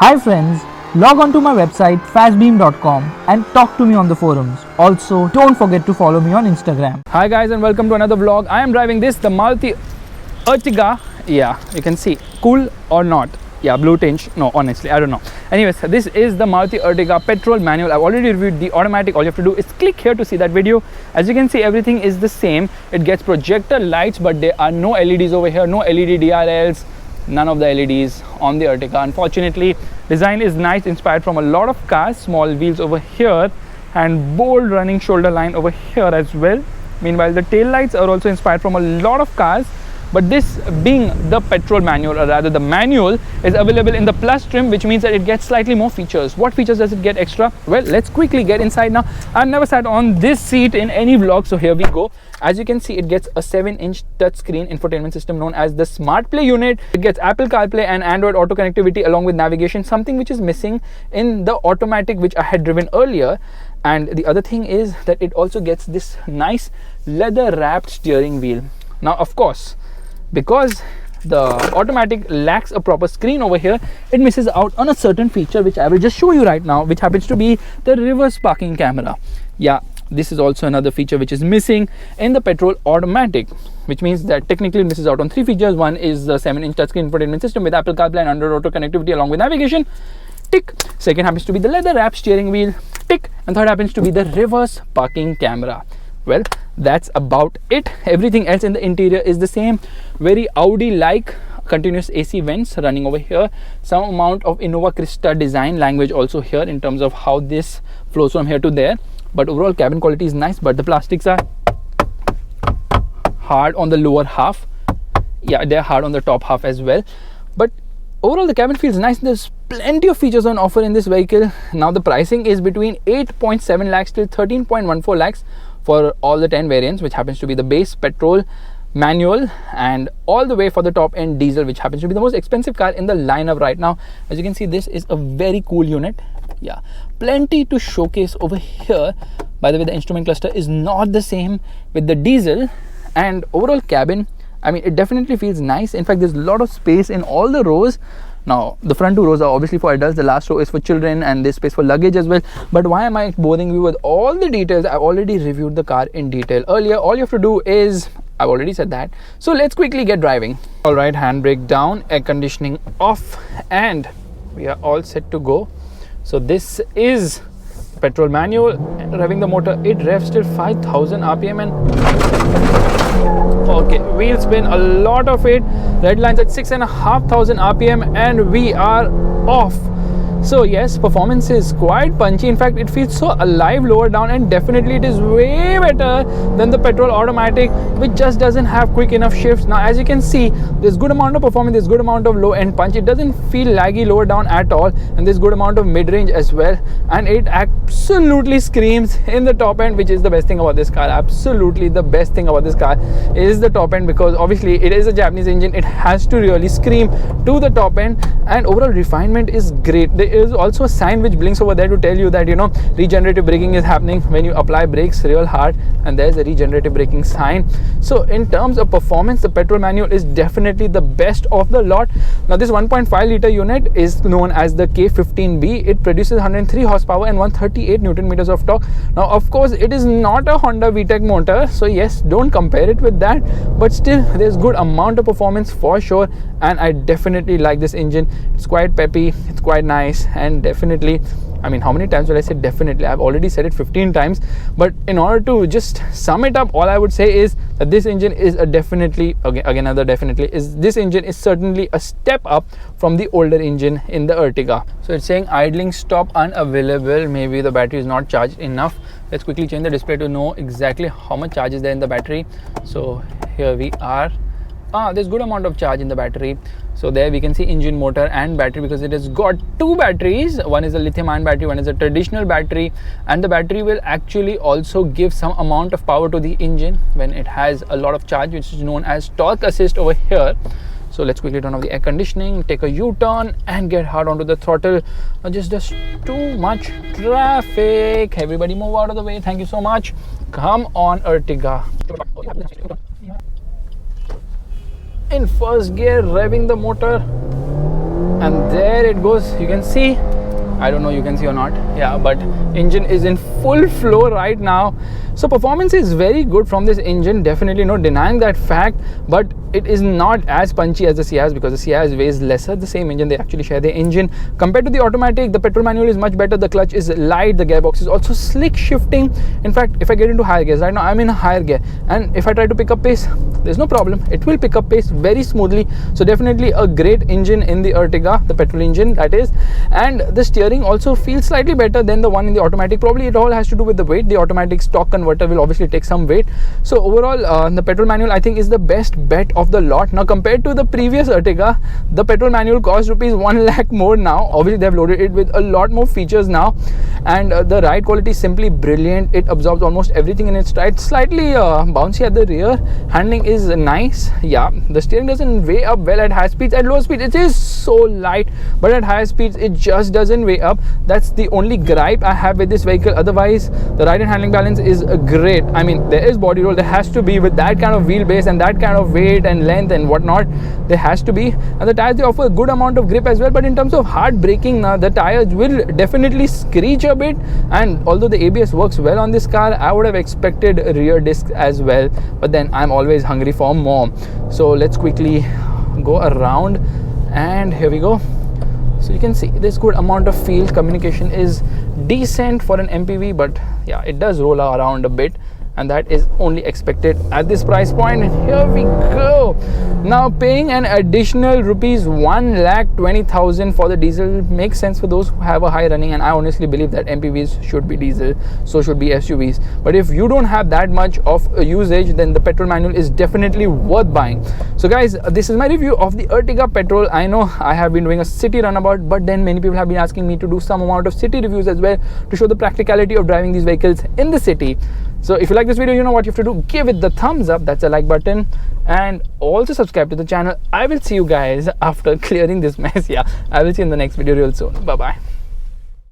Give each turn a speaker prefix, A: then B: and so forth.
A: Hi friends, log on to my website fastbeam.com and talk to me on the forums. Also, don't forget to follow me on Instagram.
B: Hi guys and welcome to another vlog. I am driving the Maruti Ertiga. Yeah, you can see. Cool or not? Yeah, blue tinge. No, honestly, I don't know. Anyways, this is the Maruti Ertiga Petrol manual. I've already reviewed the automatic. All you have to do is click here to see that video. As you can see, everything is the same. It gets projector lights, but there are no LEDs over here, no LED DRLs. None of the LEDs on the Ertiga. Unfortunately, design is nice, inspired from a lot of cars. Small wheels over here and bold running shoulder line over here as well. Meanwhile, the tail lights are also inspired from a lot of cars, but this being the petrol manual, or rather the manual, is available in the plus trim, which means that it gets slightly more features. What features does it get extra? Well, let's quickly get inside now. I've never sat on this seat in any vlog, so here we go. As you can see, it gets a 7-inch touchscreen infotainment system known as the Smart Play unit. It gets Apple CarPlay and Android Auto connectivity along with navigation, something which is missing in the automatic which I had driven earlier. And the other thing is that it also gets this nice leather wrapped steering wheel. Now, of course, because the automatic lacks a proper screen over here, it misses out on a certain feature which I will just show you right now, which happens to be the reverse parking camera. Yeah, this is also another feature which is missing in the petrol automatic, which means that technically it misses out on 3 features. One is the 7-inch touchscreen infotainment system with Apple CarPlay and Android Auto connectivity along with navigation. Tick. Second happens to be the leather wrapped steering wheel. Tick. And third happens to be the reverse parking camera. Well, that's about it. Everything else in the interior is the same. Very Audi-like continuous AC vents running over here. Some amount of Innova Krista design language also here in terms of how this flows from here to there. But overall cabin quality is nice, but the plastics are hard on the lower half. Yeah, they're hard on the top half as well. But overall the cabin feels nice. There's plenty of features on offer in this vehicle. Now the pricing is between 8.7 lakhs till 13.14 lakhs for all the 10 variants, which happens to be the base petrol, manual, and all the way for the top end diesel, which happens to be the most expensive car in the lineup right now. As you can see, this is a very cool unit. Yeah, plenty to showcase over here. By the way, the instrument cluster is not the same with the diesel, and overall cabin, I mean, it definitely feels nice. In fact, there's a lot of space in all the rows. Now, the front 2 rows are obviously for adults, the last row is for children, and there's space for luggage as well. But why am I boring you with all the details? I've already reviewed the car in detail earlier. All you have to do is, I've already said that. So let's quickly get driving. All right, handbrake down, air conditioning off, and we are all set to go. So this is petrol manual. Revving the motor, it revs till 5000 RPM and okay, wheel spin, a lot of it. Red lines at 6500 RPM and we are off. So yes, performance is quite punchy. In fact, it feels so alive lower down, and definitely it is way better than the petrol automatic, which just doesn't have quick enough shifts. Now, as you can see, there's good amount of performance, there's good amount of low end punch. It doesn't feel laggy lower down at all, and there's good amount of mid-range as well. And it absolutely screams in the top end, which is the best thing about this car. Absolutely the best thing about this car is the top end, because obviously it is a Japanese engine. It has to really scream to the top end, and overall refinement is great. There is also a sign which blinks over there to tell you that, you know, regenerative braking is happening when you apply brakes real hard, and there's a regenerative braking sign. So in terms of performance, the petrol manual is definitely the best of the lot. Now this 1.5 liter unit is known as the K15B. It produces 103 horsepower and 138 Newton meters of torque. Now of course it is not a Honda VTEC motor, so yes, don't compare it with that, but still there's good amount of performance for sure, and I definitely like this engine. It's quite peppy, it's quite nice, and definitely, I mean, how many times will I say definitely? I've already said it 15 times, but in order to just sum it up, all I would say is that this engine is a definitely, again another definitely, is this engine is certainly a step up from the older engine in the Ertiga. So it's saying idling stop unavailable. Maybe the battery is not charged enough. Let's quickly change the display to know exactly how much charge is there in the battery. So here we are. There's good amount of charge in the battery. So there we can see engine, motor and battery, because it has got 2 batteries. One is a lithium ion battery, one is a traditional battery, and the battery will actually also give some amount of power to the engine when it has a lot of charge, which is known as torque assist over here. So let's quickly turn off the air conditioning, take a U-turn and get hard onto the throttle. Just too much traffic. Everybody move out of the way. Thank you so much. Come on, Ertiga. In first gear, revving the motor, and there it goes. You can see, I don't know you can see or not, yeah, but engine is in full flow right now. So performance is very good from this engine, definitely no denying that fact, but it is not as punchy as the Ciaz because the Ciaz weighs lesser. The same engine, they actually share the engine. Compared to the automatic, the petrol manual is much better. The clutch is light, the gearbox is also slick shifting. In fact, if I get into higher gears, right now I'm in a higher gear, and if I try to pick up pace, there's no problem, it will pick up pace very smoothly. So definitely a great engine in the Ertiga, the petrol engine that is. And the steering also feels slightly better than the one in the automatic. Probably it all has to do with the weight. The automatic stock converter will obviously take some weight. So overall, the petrol manual I think is the best bet of the lot. Now compared to the previous Ertiga, the petrol manual costs rupees 1 lakh more now. Obviously they have loaded it with a lot more features now, and the ride quality is simply brilliant. It absorbs almost everything in its stride. Slightly bouncy at the rear, handling is nice. Yeah, the steering doesn't weigh up well at high speeds. At low speeds it is so light, but at higher speeds it just doesn't weigh up. That's the only gripe I have with this vehicle. Otherwise the ride and handling balance is great. I mean, there is body roll, there has to be with that kind of wheelbase and that kind of weight and length and whatnot, there has to be. And the tires, they offer a good amount of grip as well, but in terms of hard braking, the tires will definitely screech a bit. And although the ABS works well on this car, I would have expected rear discs as well, but then I'm always hungry for more. So let's quickly go around, and here we go. So you can see there's good amount of feel. Communication is decent for an MPV, but yeah, it does roll around a bit, and that is only expected at this price point. And here we go. Now paying an additional rupees 1,20,000 for the diesel makes sense for those who have a high running, and I honestly believe that MPVs should be diesel, so should be SUVs. But if you don't have that much of a usage, then the petrol manual is definitely worth buying. So guys, this is my review of the Ertiga Petrol. I know I have been doing a city runabout, but then many people have been asking me to do some amount of city reviews as well to show the practicality of driving these vehicles in the city. So if you like this video, you know what you have to do. Give it the thumbs up, that's a like button, and also subscribe to the channel. I will see you guys after clearing this mess. Yeah, I will see you in the next video real soon. Bye bye.